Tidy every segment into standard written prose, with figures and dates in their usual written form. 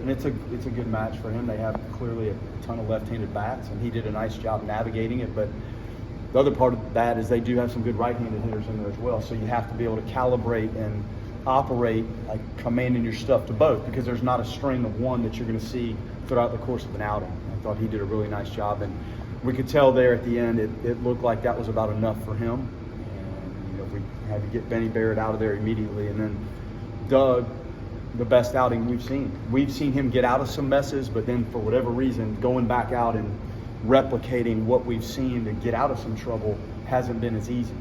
and it's a good match for him. They have clearly a ton of left-handed bats, and he did a nice job navigating it. But the other part of that is they do have some good right-handed hitters in there as well. So you have to be able to calibrate and operate like commanding your stuff to both, because there's not a string of one that you're going to see throughout the course of an outing. I thought he did a really nice job, and we could tell there at the end it looked like that was about enough for him. And we had to get Benny Barrett out of there immediately, and then Doug, the best outing we've seen. We've seen him get out of some messes, but then for whatever reason, going back out and replicating what we've seen to get out of some trouble hasn't been as easy.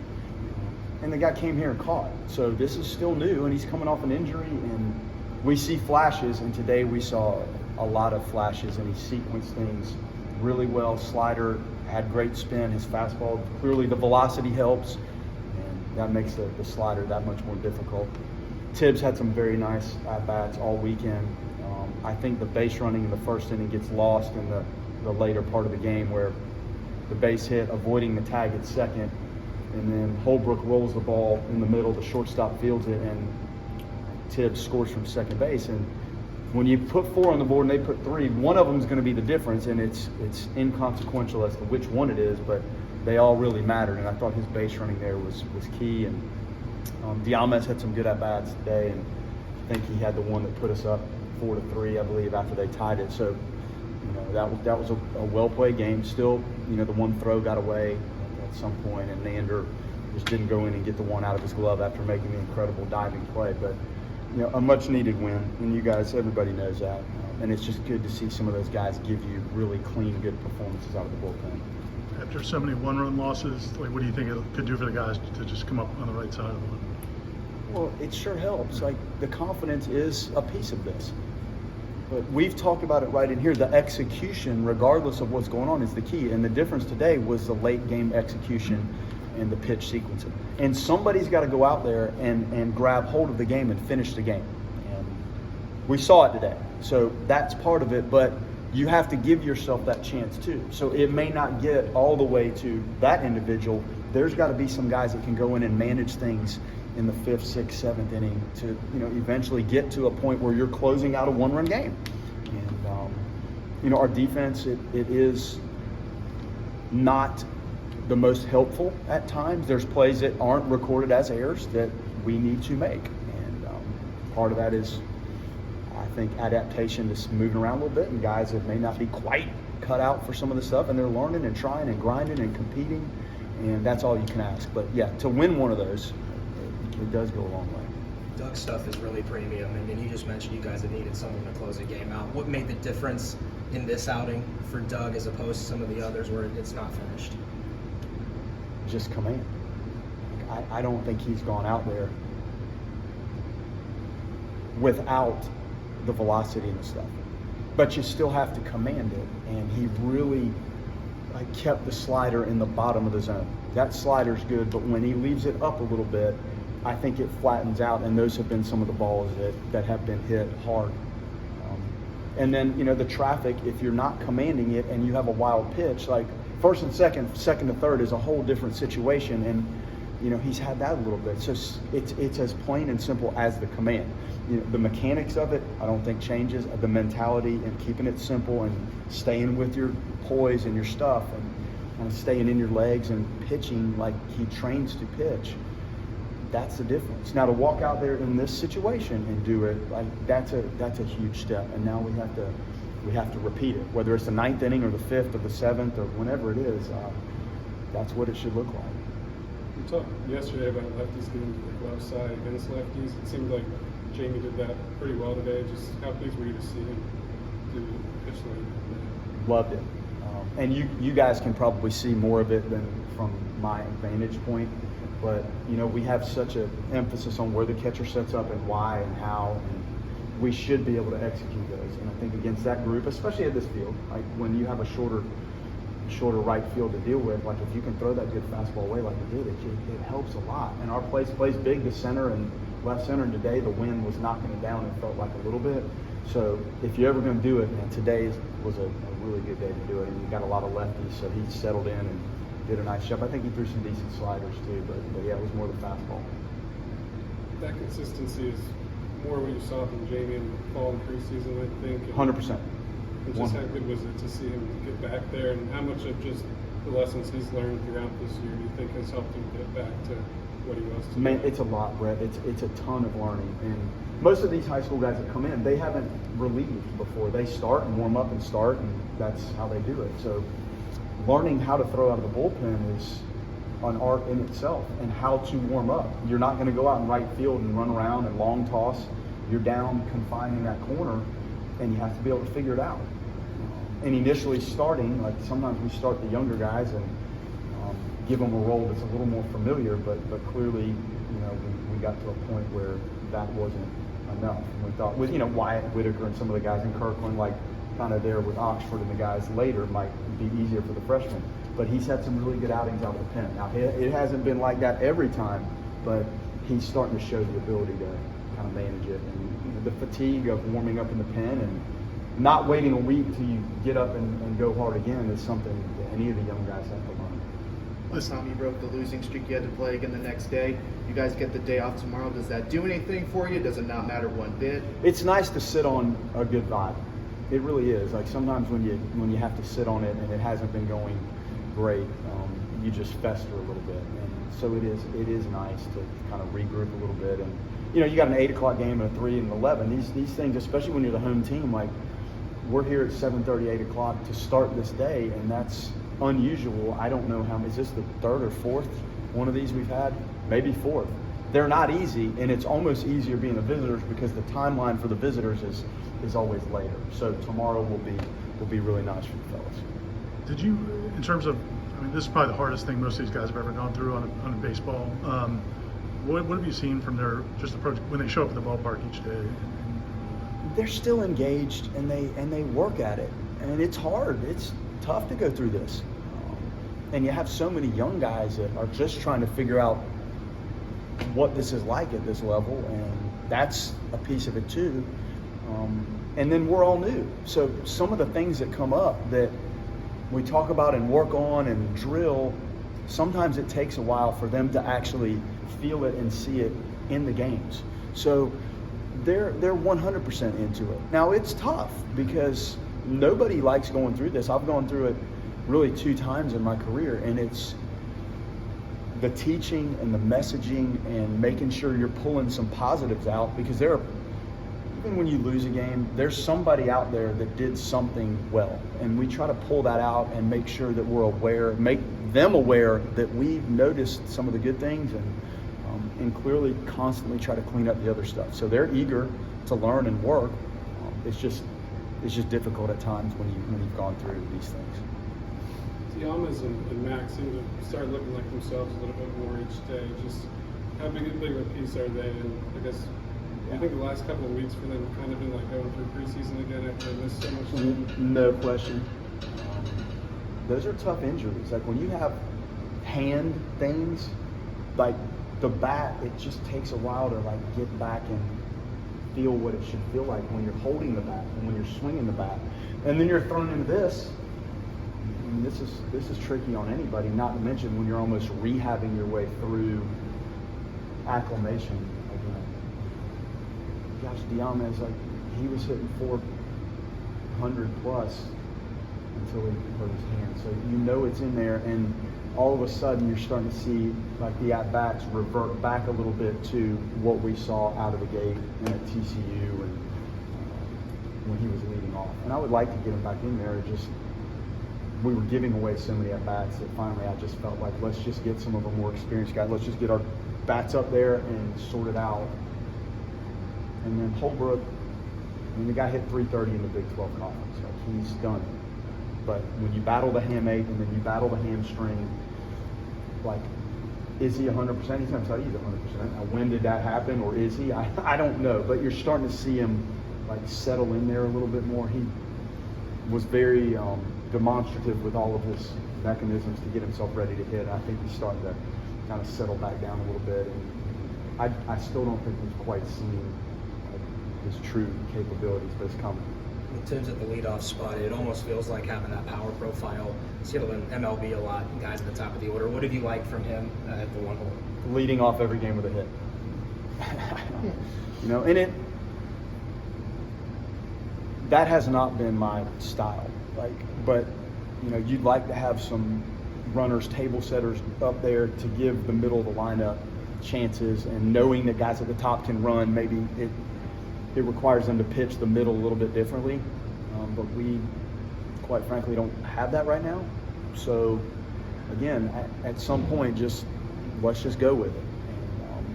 And the guy came here and caught. So this is still new, and he's coming off an injury, and we see flashes, and today we saw a lot of flashes, and he sequenced things really well. Slider had great spin. His fastball, clearly the velocity helps, and that makes the slider that much more difficult. Tibbs had some very nice at-bats all weekend. I think the base running in the first inning gets lost in the later part of the game, where the base hit, avoiding the tag at second, and then Holbrook rolls the ball in the middle, the shortstop fields it, and Tibbs scores from second base. And when you put 4 on the board and they put 3, one of them is going to be the difference, and it's inconsequential as to which one it is, but they all really mattered. And I thought his base running there was key. And Diames had some good at-bats today, and I think he had the one that put us up 4-3, I believe, after they tied it. So, that was a well-played game. Still, the one throw got away at some point, and Nander just didn't go in and get the one out of his glove after making the incredible diving play. But, a much-needed win, and you guys, everybody knows that. And it's just good to see some of those guys give you really clean, good performances out of the bullpen. After so many one-run losses, what do you think it could do for the guys to just come up on the right side of the one? Well, it sure helps. The confidence is a piece of this. But we've talked about it right in here. The execution, regardless of what's going on, is the key. And the difference today was the late game execution and the pitch sequencing. And somebody's got to go out there and grab hold of the game and finish the game. And we saw it today. So that's part of it. But you have to give yourself that chance too. So it may not get all the way to that individual. There's got to be some guys that can go in and manage things in the 5th, 6th, 7th inning to eventually get to a point where you're closing out a one-run game. And our defense, it is not the most helpful at times. There's plays that aren't recorded as errors that we need to make, and part of that is, I think, adaptation to moving around a little bit, and guys that may not be quite cut out for some of the stuff, and they're learning and trying and grinding and competing, and that's all you can ask. But yeah, to win one of those, it does go a long way. Doug's stuff is really premium, and you just mentioned you guys have needed someone to close a game out. What made the difference in this outing for Doug as opposed to some of the others where it's not finished? Just command. I don't think he's gone out there without the velocity and the stuff. But you still have to command it, and he really kept the slider in the bottom of the zone. That slider's good, but when he leaves it up a little bit, I think it flattens out, and those have been some of the balls that have been hit hard. And then, the traffic, if you're not commanding it and you have a wild pitch, like first and second to third is a whole different situation, and, he's had that a little bit. So it's as plain and simple as the command. The mechanics of it, I don't think changes. The mentality and keeping it simple and staying with your poise and your stuff and staying in your legs and pitching like he trains to pitch. That's the difference. Now to walk out there in this situation and do it, that's a huge step. And now we have to repeat it, whether it's the 9th inning or the 5th or the 7th or whenever it is. That's what it should look like. We talked yesterday about lefties getting to the glove side against lefties. It seemed like Jamie did that pretty well today. Just how pleased were you to see him do the pitch lane? Loved it. And you guys can probably see more of it than from my vantage point. But, we have such an emphasis on where the catcher sets up and why and how, and we should be able to execute those. And I think against that group, especially at this field, when you have a shorter right field to deal with, if you can throw that good fastball away like we did, it helps a lot. And our plays big to center and left center, and today the wind was knocking it down and felt like a little bit. So if you're ever going to do it, and today was a really good day to do it, and you got a lot of lefties, so he settled in and did a nice job. I think he threw some decent sliders too, but yeah, it was more the fastball. That consistency is more what you saw from Jamie in fall and preseason, I think. 100%. And just how good was it to see him get back there, and how much of just the lessons he's learned throughout this year do you think has helped him get back to what he was today? Man, it's a lot, Brett. It's a ton of learning. And most of these high school guys that come in, they haven't relieved before. They start and warm up and start, and that's how they do it. So learning how to throw out of the bullpen is an art in itself, and how to warm up. You're not going to go out in right field and run around and long toss. You're down confined in that corner, and you have to be able to figure it out. And initially starting, like sometimes we start the younger guys and give them a role that's a little more familiar, but clearly, you know, we got to a point where that wasn't enough. And we thought with, you know, Wyatt Whitaker and some of the guys in Kirkland, like kind of there with Oxford and the guys later, might be easier for the freshmen. But he's had some really good outings out of the pen. Now, it hasn't been like that every time, but he's starting to show the ability to kind of manage it. And the fatigue of warming up in the pen and not waiting a week till you get up and go hard again is something that any of the young guys have to learn. Last time you broke the losing streak, you had to play again the next day. You guys get the day off tomorrow. Does that do anything for you? Does it not matter one bit? It's nice to sit on a good vibe. It really is. Like sometimes when you have to sit on it and it hasn't been going great, you just fester a little bit. And so it is nice to kind of regroup a little bit. And you know, you got an 8 o'clock game and a 3 and an 11. These things, especially when you're the home team, like we're here at 7:30, 8 o'clock to start this day, and that's unusual. I don't know is this the third or fourth one of these we've had? Maybe fourth. They're not easy, and it's almost easier being the visitors because the timeline for the visitors is always later. So tomorrow will be really nice for the fellas. Did you, in terms of, I mean, this is probably the hardest thing most of these guys have ever gone through on a baseball. What have you seen from their just approach when they show up at the ballpark each day? They're still engaged, and they work at it, and it's hard. It's tough to go through this, and you have so many young guys that are just trying to figure out what this is like at this level, and that's a piece of it too. And then we're all new, so some of the things that come up that we talk about and work on and drill, sometimes it takes a while for them to actually feel it and see it in the games. So they're 100% into it. Now it's tough because nobody likes going through this. I've gone through it really 2 times in my career, and it's the teaching and the messaging and making sure you're pulling some positives out, because even when you lose a game, there's somebody out there that did something well, and we try to pull that out and make sure that we're aware, make them aware that we've noticed some of the good things, and clearly constantly try to clean up the other stuff. So they're eager to learn and work. It's just difficult at times when you've gone through these things. Yamas and Max seem to start looking like themselves a little bit more each day. Just how big of a piece are they? And I guess I think the last couple of weeks for them have kind of been like going through preseason again after they missed so much time. No question. Those are tough injuries. Like when you have hand things, like the bat, it just takes a while to like get back and feel what it should feel like when you're holding the bat and when you're swinging the bat, and then you're thrown into this. I mean, this is tricky on anybody. Not to mention when you're almost rehabbing your way through acclimation again. Gosh, Diamez, like he was hitting 400 plus until he hurt his hand. So you know it's in there, and all of a sudden you're starting to see like the at-bats revert back a little bit to what we saw out of the gate and at TCU and when he was leading off. And I would like to get him back in there. It just, we were giving away so many at-bats that finally I just felt like let's just get some of the more experienced guys. Let's just get our bats up there and sort it out. And then Holbrook, I mean, the guy hit 330 in the Big 12 conference. Like, he's done. But when you battle the hamate and then you battle the hamstring, like, is he 100%? He's going to tell you he's 100%. Now, when did that happen, or is he? I don't know. But you're starting to see him like settle in there a little bit more. He was very demonstrative with all of his mechanisms to get himself ready to hit. I think he's starting to kind of settle back down a little bit. And I still don't think we've quite seen like, his true capabilities, but it's coming. In terms of the leadoff spot, it almost feels like having that power profile. See it in MLB a lot, guys at the top of the order. What have you liked from him at the 1 hole? Leading off every game with a hit. You know, and that has not been my style. Like, but you know, you'd like to have some runners, table setters up there to give the middle of the lineup chances, and knowing that guys at the top can run, maybe it requires them to pitch the middle a little bit differently. But we, quite frankly, don't have that right now. So again, at some point, let's just go with it. And,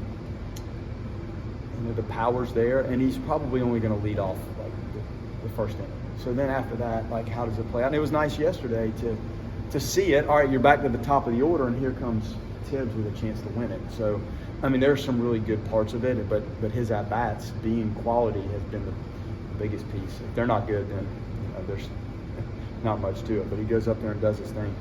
you know, the power's there, and he's probably only going to lead off like the first inning. So then after that, like, how does it play out? And it was nice yesterday to see it. All right, you're back to the top of the order, and here comes Tibbs with a chance to win it. So, I mean, there's some really good parts of it, but his at-bats being quality has been the biggest piece. If they're not good, then, you know, there's not much to it. But he goes up there and does his thing.